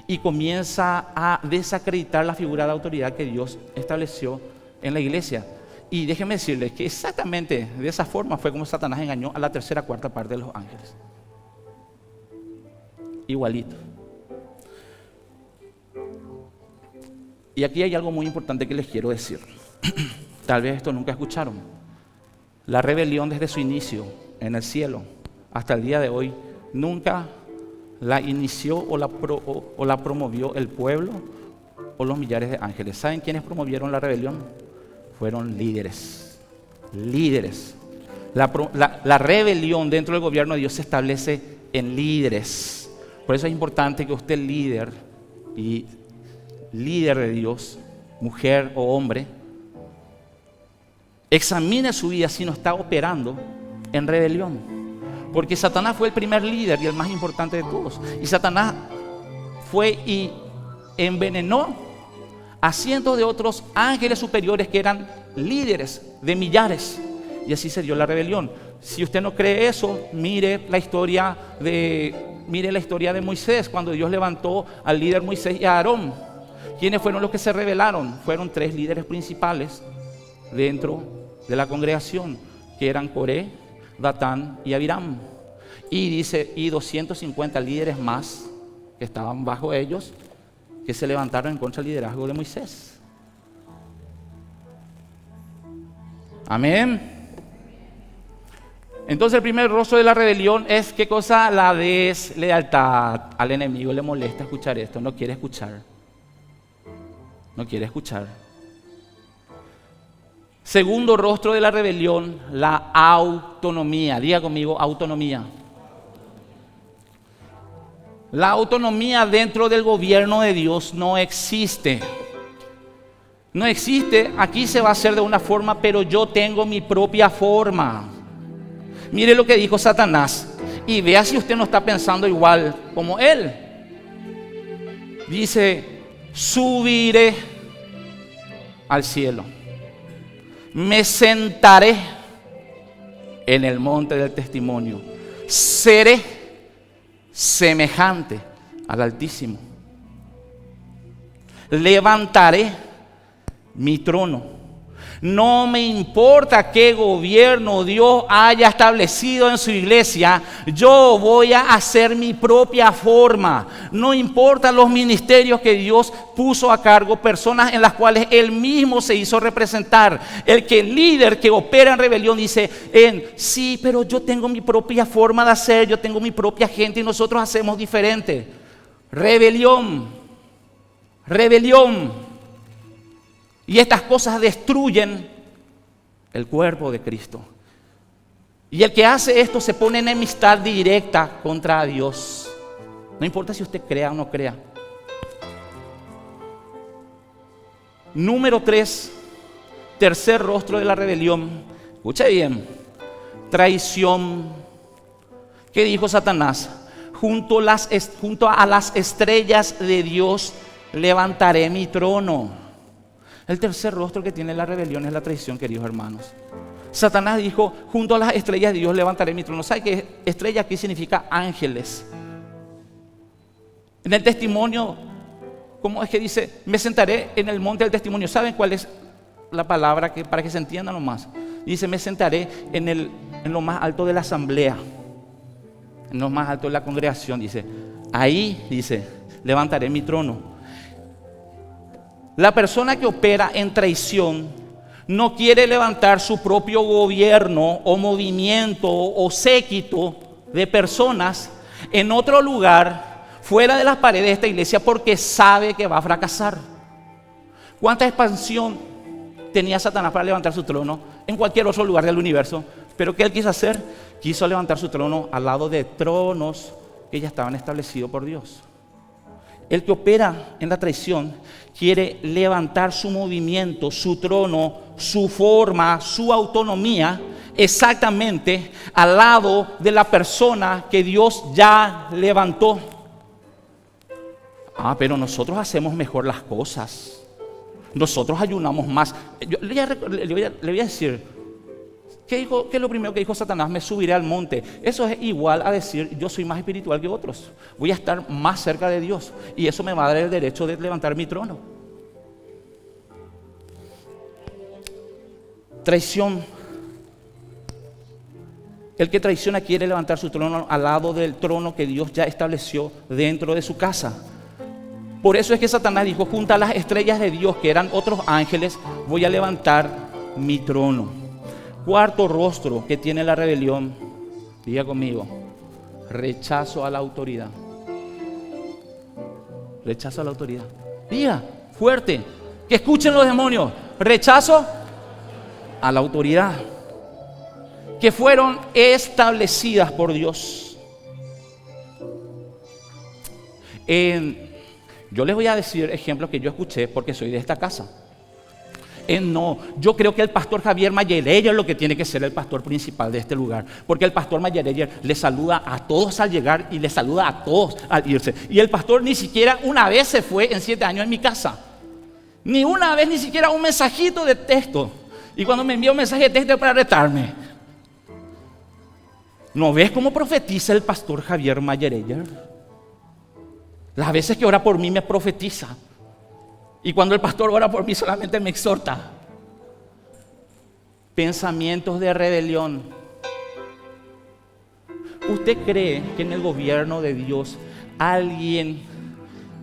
y comienza a desacreditar la figura de autoridad que Dios estableció en la iglesia. Y déjenme decirles que exactamente de esa forma fue como Satanás engañó a la tercera cuarta parte de los ángeles. Igualito. Y aquí hay algo muy importante que les quiero decir. Tal vez esto nunca escucharon. La rebelión desde su inicio en el cielo hasta el día de hoy nunca la inició o la promovió el pueblo o los millares de ángeles. ¿Saben quiénes promovieron la rebelión? Fueron líderes. Líderes. La rebelión dentro del gobierno de Dios se establece en líderes. Por eso es importante que usted, líder y líder de Dios, mujer o hombre, examine su vida si no está operando en rebelión. Porque Satanás fue el primer líder y el más importante de todos. Y Satanás fue y envenenó a cientos de otros ángeles superiores que eran líderes de millares. Y así se dio la rebelión. Si usted no cree eso, mire la historia de Moisés, cuando Dios levantó al líder Moisés y a Aarón. ¿Quiénes fueron los que se rebelaron? Fueron 3 líderes principales dentro de la congregación, que eran Coré, Datán y Abiram. Y dice, y 250 líderes más que estaban bajo ellos, que se levantaron en contra del liderazgo de Moisés. Amén. Entonces el primer rostro de la rebelión es, ¿qué cosa? La deslealtad. Al enemigo le molesta escuchar esto, no quiere escuchar. No quiere escuchar. Segundo rostro de la rebelión, la autonomía. Diga conmigo, autonomía. La autonomía dentro del gobierno de Dios no existe. No existe, aquí se va a hacer de una forma, pero yo tengo mi propia forma. Mire lo que dijo Satanás y vea si usted no está pensando igual como él. Dice, subiré al cielo, me sentaré en el monte del testimonio, seré semejante al Altísimo, levantaré mi trono. No me importa qué gobierno Dios haya establecido en su iglesia, yo voy a hacer mi propia forma. No importa los ministerios que Dios puso a cargo, personas en las cuales Él mismo se hizo representar. El líder que opera en rebelión dice, sí, pero yo tengo mi propia forma de hacer, yo tengo mi propia gente y nosotros hacemos diferente. Rebelión. Y estas cosas destruyen el cuerpo de Cristo. Y el que hace esto se pone en enemistad directa contra Dios. No importa si usted crea o no crea. Número 3, tercer rostro de la rebelión. Escuche bien. Traición. ¿Qué dijo Satanás? Junto a las estrellas de Dios levantaré mi trono. El tercer rostro que tiene la rebelión es la traición, queridos hermanos. Satanás dijo, junto a las estrellas de Dios levantaré mi trono. ¿Sabe qué? Estrella aquí significa ángeles. En el testimonio, ¿cómo es que dice? Me sentaré en el monte del testimonio. ¿Saben cuál es la palabra para que se entienda nomás? Dice, me sentaré en lo más alto de la asamblea, en lo más alto de la congregación. Dice, ahí, dice, levantaré mi trono. La persona que opera en traición no quiere levantar su propio gobierno o movimiento o séquito de personas en otro lugar fuera de las paredes de esta iglesia porque sabe que va a fracasar. ¿Cuánta expansión tenía Satanás para levantar su trono en cualquier otro lugar del universo? ¿Pero qué él quiso hacer? Quiso levantar su trono al lado de tronos que ya estaban establecidos por Dios. El que opera en la traición quiere levantar su movimiento, su trono, su forma, su autonomía exactamente al lado de la persona que Dios ya levantó. Pero nosotros hacemos mejor las cosas. Nosotros ayunamos más. Yo le voy a decir, ¿qué es lo primero que dijo Satanás? Me subiré al monte. Eso es igual a decir, yo soy más espiritual que otros. Voy a estar más cerca de Dios. Y eso me va a dar el derecho de levantar mi trono. Traición. El que traiciona quiere levantar su trono al lado del trono que Dios ya estableció dentro de su casa. Por eso es que Satanás dijo, junto a las estrellas de Dios, que eran otros ángeles, voy a levantar mi trono. Cuarto rostro que tiene la rebelión, diga conmigo, rechazo a la autoridad. Rechazo a la autoridad. Diga, fuerte, que escuchen los demonios. Rechazo a la autoridad, que fueron establecidas por Dios. Yo les voy a decir ejemplos que yo escuché porque soy de esta casa. Yo creo que el pastor Javier Mayereyer es lo que tiene que ser el pastor principal de este lugar. Porque el pastor Mayereyer le saluda a todos al llegar y le saluda a todos al irse. Y el pastor ni siquiera una vez se fue en 7 años en mi casa. Ni una vez, ni siquiera un mensajito de texto. Y cuando me envía un mensaje de texto para retarme. ¿No ves cómo profetiza el pastor Javier Mayereyer? Las veces que ora por mí me profetiza. Y cuando el pastor ora por mí solamente me exhorta. Pensamientos de rebelión. ¿Usted cree que en el gobierno de Dios alguien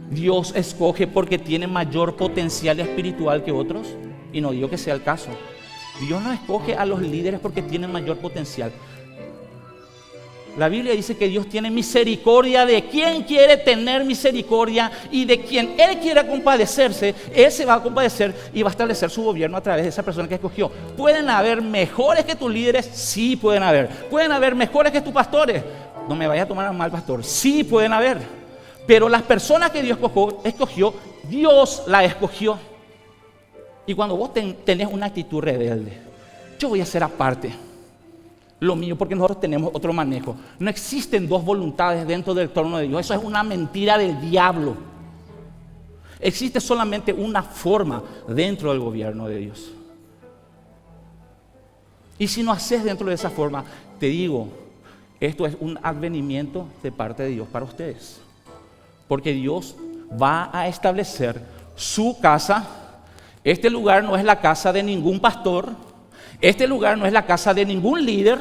Dios escoge porque tiene mayor potencial espiritual que otros? Y no digo que sea el caso. Dios no escoge a los líderes porque tienen mayor potencial. La Biblia dice que Dios tiene misericordia de quien quiere tener misericordia y de quien Él quiera compadecerse, Él se va a compadecer y va a establecer su gobierno a través de esa persona que escogió. ¿Pueden haber mejores que tus líderes? Sí pueden haber. ¿Pueden haber mejores que tus pastores? No me vaya a tomar a mal, pastor. Sí pueden haber. Pero las personas que Dios escogió, Dios la escogió. Y cuando vos tenés una actitud rebelde, yo voy a ser aparte lo mío, porque nosotros tenemos otro manejo. No existen dos voluntades dentro del trono de Dios. Eso es una mentira del diablo. Existe solamente una forma dentro del gobierno de Dios. Y si no haces dentro de esa forma, te digo, esto es un advenimiento de parte de Dios para ustedes. Porque Dios va a establecer su casa. Este lugar no es la casa de ningún pastor. Este lugar no es la casa de ningún líder,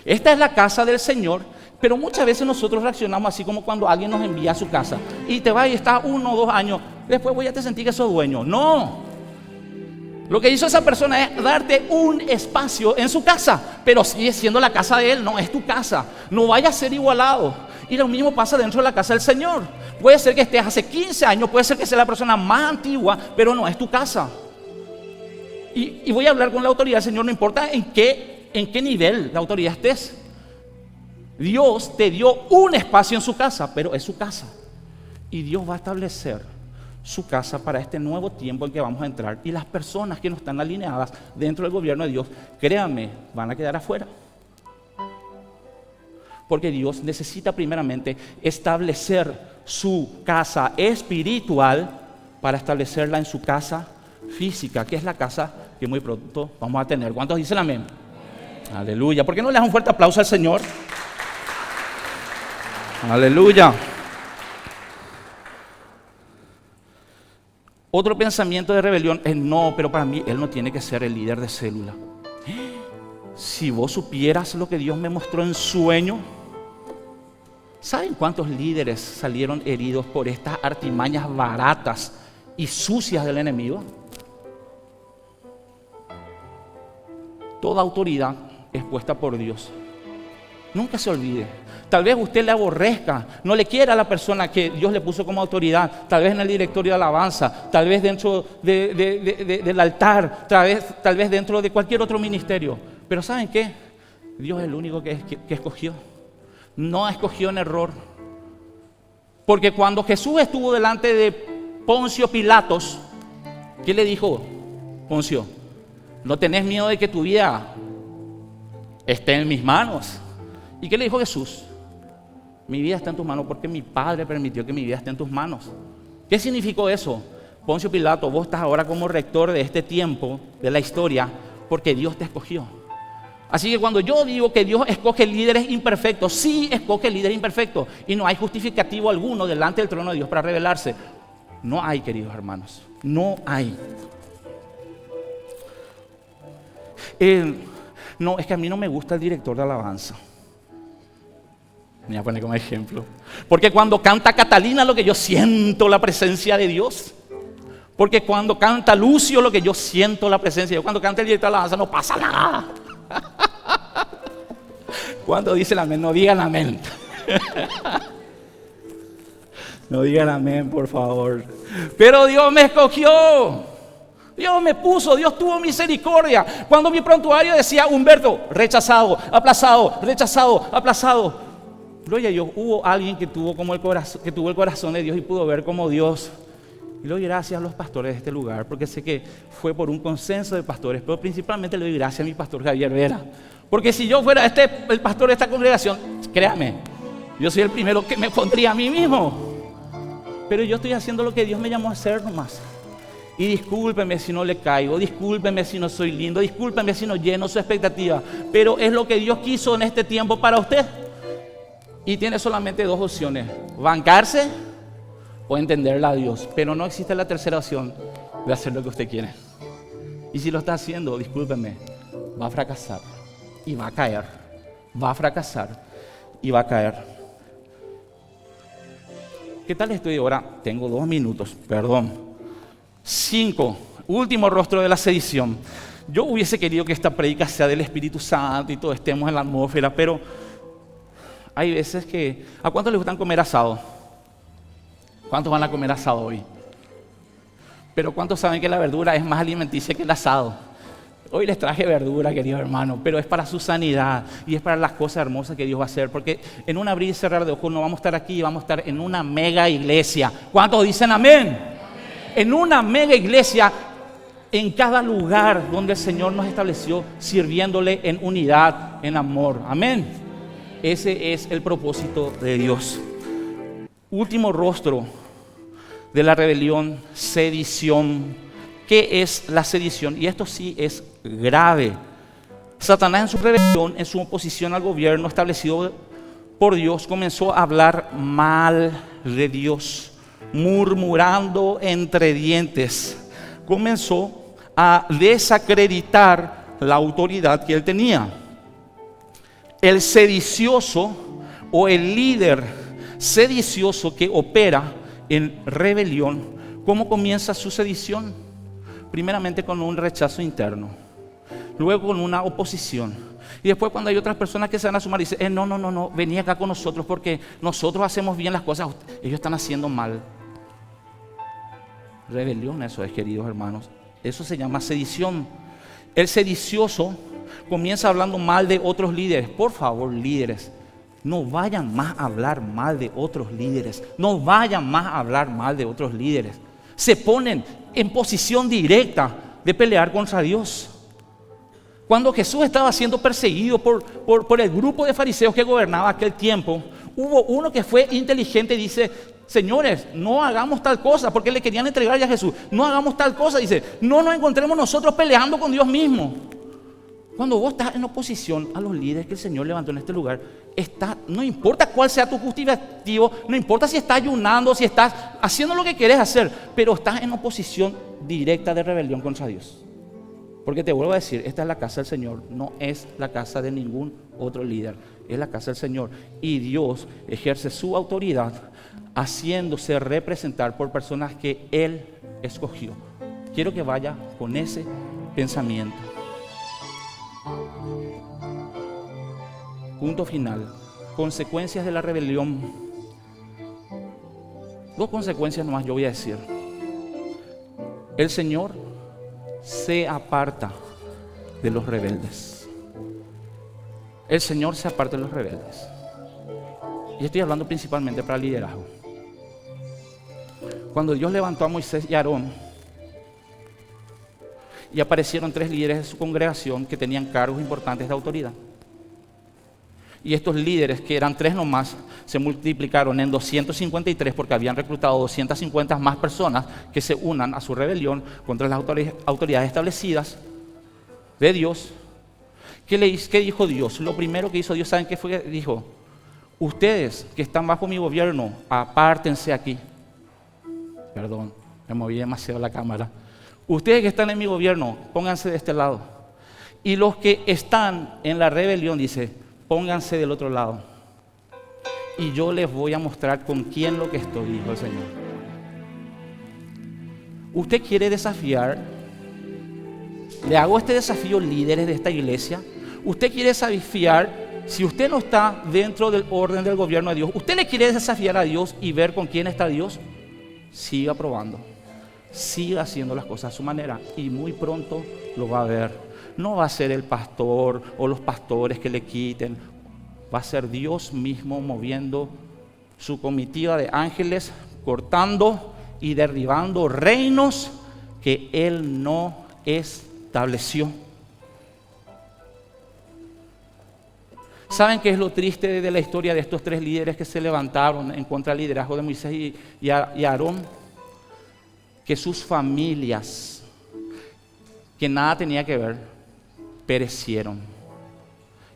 esta es la casa del Señor, pero muchas veces nosotros reaccionamos así como cuando alguien nos envía a su casa y te vas y estás 1 o 2 años, después voy a te sentir que sos dueño. No, lo que hizo esa persona es darte un espacio en su casa, pero sigue siendo la casa de Él, no es tu casa, no vaya a ser igualado. Y lo mismo pasa dentro de la casa del Señor. Puede ser que estés hace 15 años, puede ser que sea la persona más antigua, pero no es tu casa. Y voy a hablar con la autoridad, Señor, no importa en qué nivel la autoridad estés. Dios te dio un espacio en su casa, pero es su casa. Y Dios va a establecer su casa para este nuevo tiempo en que vamos a entrar. Y las personas que no están alineadas dentro del gobierno de Dios, créanme, van a quedar afuera. Porque Dios necesita primeramente establecer su casa espiritual para establecerla en su casa física, que es la casa que muy pronto vamos a tener. ¿Cuántos dicen amén? Aleluya. ¿Por qué no le das un fuerte aplauso al Señor? Aleluya. Otro pensamiento de rebelión es no, pero para mí él no tiene que ser el líder de célula. Si vos supieras lo que Dios me mostró en sueño, ¿saben cuántos líderes salieron heridos por estas artimañas baratas y sucias del enemigo. Toda autoridad es puesta por Dios. Nunca se olvide. Tal vez usted le aborrezca, no le quiera a la persona que Dios le puso como autoridad, tal vez en el directorio de alabanza, tal vez dentro del altar, tal vez dentro de cualquier otro ministerio. Pero ¿saben qué? Dios es el único que escogió. No escogió en error. Porque cuando Jesús estuvo delante de Poncio Pilatos, ¿qué le dijo Poncio? ¿No tenés miedo de que tu vida esté en mis manos? ¿Y qué le dijo Jesús? Mi vida está en tus manos porque mi Padre permitió que mi vida esté en tus manos. ¿Qué significó eso? Poncio Pilato, vos estás ahora como rector de este tiempo, de la historia, porque Dios te escogió. Así que cuando yo digo que Dios escoge líderes imperfectos, sí escoge líderes imperfectos. Y no hay justificativo alguno delante del trono de Dios para revelarse. No hay, queridos hermanos, no hay. No, es que a mí no me gusta el director de alabanza. Me voy a poner como ejemplo. Porque cuando canta Catalina, lo que yo siento la presencia de Dios. Porque cuando canta Lucio, lo que yo siento la presencia de Dios. Cuando canta el director de alabanza, no pasa nada. Cuando dicen amén, no digan amén. No digan amén, por favor. Pero Dios me escogió. Dios me puso, Dios tuvo misericordia. Cuando mi prontuario decía Humberto, rechazado, aplazado, rechazado, aplazado. Gloria a Dios, hubo alguien que tuvo el corazón de Dios y pudo ver como Dios. Y le doy gracias a los pastores de este lugar, porque sé que fue por un consenso de pastores, pero principalmente le doy gracias a mi pastor Javier Vera. Porque si yo fuera el pastor de esta congregación, créame, yo soy el primero que me pondría a mí mismo. Pero yo estoy haciendo lo que Dios me llamó a hacer nomás. Y discúlpeme si no le caigo, discúlpeme si no soy lindo, discúlpeme si no lleno su expectativa. Pero es lo que Dios quiso en este tiempo para usted. Y tiene solamente dos opciones: bancarse o entenderla a Dios. Pero no existe la tercera opción de hacer lo que usted quiere. Y si lo está haciendo, discúlpeme, va a fracasar y va a caer. Va a fracasar y va a caer. ¿Qué tal estoy ahora? Tengo 2 minutos, perdón. 5, último rostro de la sedición. Yo hubiese querido que esta predica sea del Espíritu Santo y todos estemos en la atmósfera, pero hay veces que... ¿A cuántos les gustan comer asado? ¿Cuántos van a comer asado hoy? Pero ¿cuántos saben que la verdura es más alimenticia que el asado? Hoy les traje verdura, querido hermano, pero es para su sanidad y es para las cosas hermosas que Dios va a hacer. Porque en un abrir y cerrar de ojos no vamos a estar aquí, vamos a estar en una mega iglesia. ¿Cuántos dicen amén? En una mega iglesia, en cada lugar donde el Señor nos estableció, sirviéndole en unidad, en amor. Amén. Ese es el propósito de Dios. Último rostro de la rebelión, sedición. ¿Qué es la sedición? Y esto sí es grave. Satanás en su rebelión, en su oposición al gobierno establecido por Dios, comenzó a hablar mal de Dios, murmurando entre dientes. Comenzó a desacreditar la autoridad que él tenía. El sedicioso o el líder sedicioso que opera en rebelión, ¿cómo comienza su sedición? Primeramente con un rechazo interno, luego con una oposición, y después cuando hay otras personas que se van a sumar y dicen, no, vení acá con nosotros porque nosotros hacemos bien las cosas, ellos están haciendo mal. Rebelión, eso es, queridos hermanos, eso se llama sedición. El sedicioso comienza hablando mal de otros líderes. Por favor, líderes, no vayan más a hablar mal de otros líderes, no vayan más a hablar mal de otros líderes. Se ponen en posición directa de pelear contra Dios. Cuando Jesús estaba siendo perseguido por el grupo de fariseos que gobernaba aquel tiempo, hubo uno que fue inteligente y dice, señores, no hagamos tal cosa, porque le querían entregar ya a Jesús. No hagamos tal cosa, dice, no nos encontremos nosotros peleando con Dios mismo. Cuando vos estás en oposición a los líderes que el Señor levantó en este lugar, no importa cuál sea tu justificativo, no importa si estás ayunando, si estás haciendo lo que querés hacer, pero estás en oposición directa de rebelión contra Dios. Porque te vuelvo a decir, esta es la casa del Señor, no es la casa de ningún otro líder, es la casa del Señor. Y Dios ejerce su autoridad haciéndose representar por personas que Él escogió. Quiero que vaya con ese pensamiento. Punto final. Consecuencias de la rebelión. 2 consecuencias nomás yo voy a decir. El Señor se aparta de los rebeldes. El Señor se aparta de los rebeldes. Y estoy hablando principalmente para el liderazgo. Cuando Dios levantó a Moisés y a Aarón, y aparecieron 3 líderes de su congregación que tenían cargos importantes de autoridad. Y estos líderes, que eran 3 nomás, se multiplicaron en 253 porque habían reclutado 250 más personas que se unan a su rebelión contra las autoridades establecidas de Dios. ¿Qué dijo Dios? Lo primero que hizo Dios, ¿saben qué fue? Dijo: ustedes que están bajo mi gobierno, apártense aquí. Perdón, me moví demasiado la cámara. Ustedes que están en mi gobierno, pónganse de este lado. Y los que están en la rebelión, dice, pónganse del otro lado. Y yo les voy a mostrar con quién lo que estoy, dijo el Señor. ¿Usted quiere desafiar? Le hago este desafío, líderes de esta iglesia. ¿Usted quiere desafiar? Si usted no está dentro del orden del gobierno de Dios, ¿usted le quiere desafiar a Dios y ver con quién está Dios? Siga probando. Siga haciendo las cosas a su manera y muy pronto lo va a ver. No va a ser el pastor o los pastores que le quiten. Va a ser Dios mismo moviendo su comitiva de ángeles, cortando y derribando reinos que Él no estableció. ¿Saben qué es lo triste de la historia de estos 3 líderes que se levantaron en contra del liderazgo de Moisés y Aarón? Que sus familias, que nada tenía que ver, perecieron.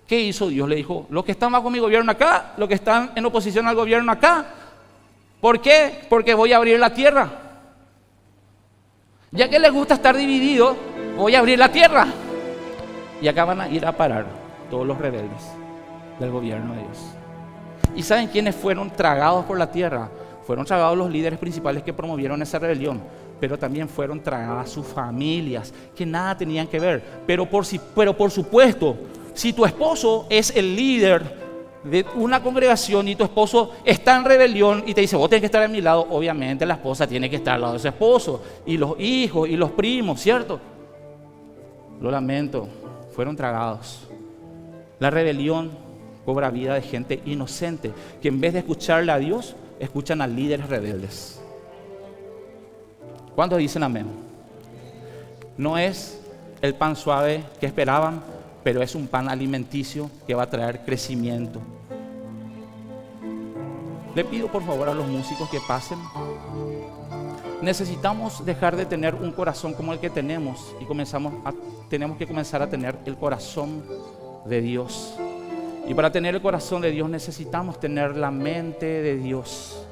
¿Qué hizo Dios? Le dijo: los que están bajo mi gobierno acá, los que están en oposición al gobierno acá. ¿Por qué? Porque voy a abrir la tierra. Ya que les gusta estar divididos, voy a abrir la tierra. Y acá van a ir a parar todos los rebeldes del gobierno de Dios. ¿Y saben quiénes fueron tragados por la tierra? Fueron tragados los líderes principales que promovieron esa rebelión, pero también fueron tragadas sus familias, que nada tenían que ver. Pero por supuesto, si tu esposo es el líder de una congregación y tu esposo está en rebelión y te dice: vos tenés que estar a mi lado, obviamente la esposa tiene que estar al lado de su esposo, y los hijos y los primos, ¿cierto? Lo lamento, fueron tragados. La rebelión cobra vida de gente inocente, que en vez de escucharle a Dios, escuchan a líderes rebeldes. ¿Cuántos dicen amén? No es el pan suave que esperaban, pero es un pan alimenticio que va a traer crecimiento. Le pido por favor a los músicos que pasen. Necesitamos dejar de tener un corazón como el que tenemos y tenemos que comenzar a tener el corazón de Dios. Y para tener el corazón de Dios necesitamos tener la mente de Dios.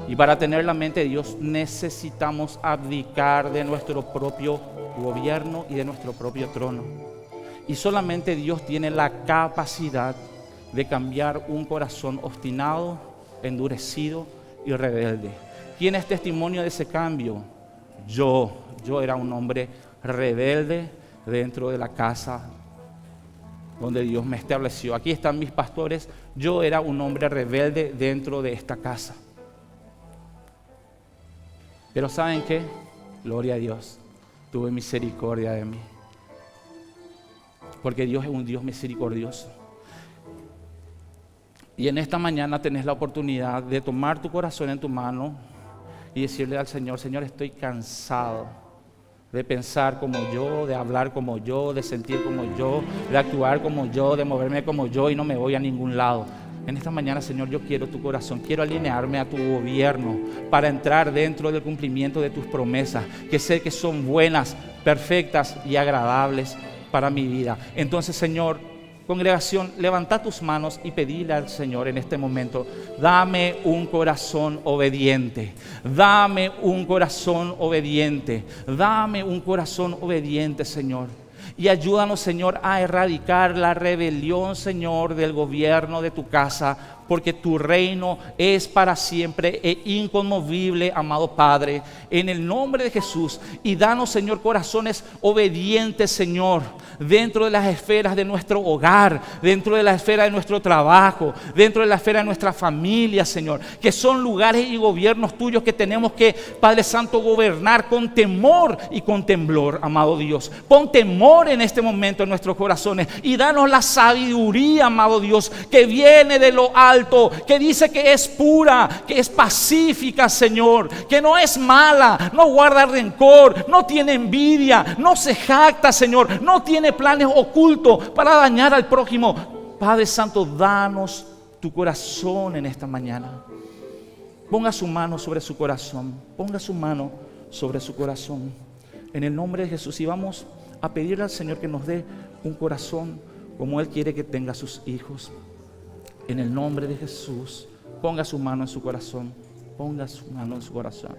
Y para tener la mente de Dios necesitamos abdicar de nuestro propio gobierno y de nuestro propio trono. Y solamente Dios tiene la capacidad de cambiar un corazón obstinado, endurecido y rebelde. ¿Quién es testimonio de ese cambio? Yo era un hombre rebelde dentro de la casa donde Dios me estableció. Aquí están mis pastores. Yo era un hombre rebelde dentro de esta casa. Pero ¿saben qué? Gloria a Dios. Tuve misericordia de mí. Porque Dios es un Dios misericordioso. Y en esta mañana tenés la oportunidad de tomar tu corazón en tu mano y decirle al Señor: Señor, estoy cansado de pensar como yo, de hablar como yo, de sentir como yo, de actuar como yo, de moverme como yo y no me voy a ningún lado. En esta mañana, Señor, yo quiero tu corazón, quiero alinearme a tu gobierno para entrar dentro del cumplimiento de tus promesas, que sé que son buenas, perfectas y agradables para mi vida. Entonces, Señor, congregación, levanta tus manos y pedile al Señor en este momento: dame un corazón obediente, dame un corazón obediente, dame un corazón obediente, Señor. Y ayúdanos, Señor, a erradicar la rebelión, Señor, del gobierno de tu casa porque tu reino es para siempre e inconmovible, amado Padre, en el nombre de Jesús. Y danos, Señor, corazones obedientes, Señor, dentro de las esferas de nuestro hogar, dentro de la esfera de nuestro trabajo, dentro de la esfera de nuestra familia, Señor, que son lugares y gobiernos tuyos que tenemos que, Padre Santo, gobernar con temor y con temblor, amado Dios. Pon temor en este momento en nuestros corazones y danos la sabiduría, amado Dios, que viene de lo alto, que dice que es pura, que es pacífica, Señor, que no es mala, no guarda rencor, no tiene envidia, no se jacta, Señor, no tiene planes ocultos para dañar al prójimo. Padre Santo, danos tu corazón en esta mañana. Ponga su mano sobre su corazón, ponga su mano sobre su corazón, en el nombre de Jesús. Y vamos a pedirle al Señor que nos dé un corazón como Él quiere que tenga a sus hijos. En el nombre de Jesús, ponga su mano en su corazón, ponga su mano en su corazón.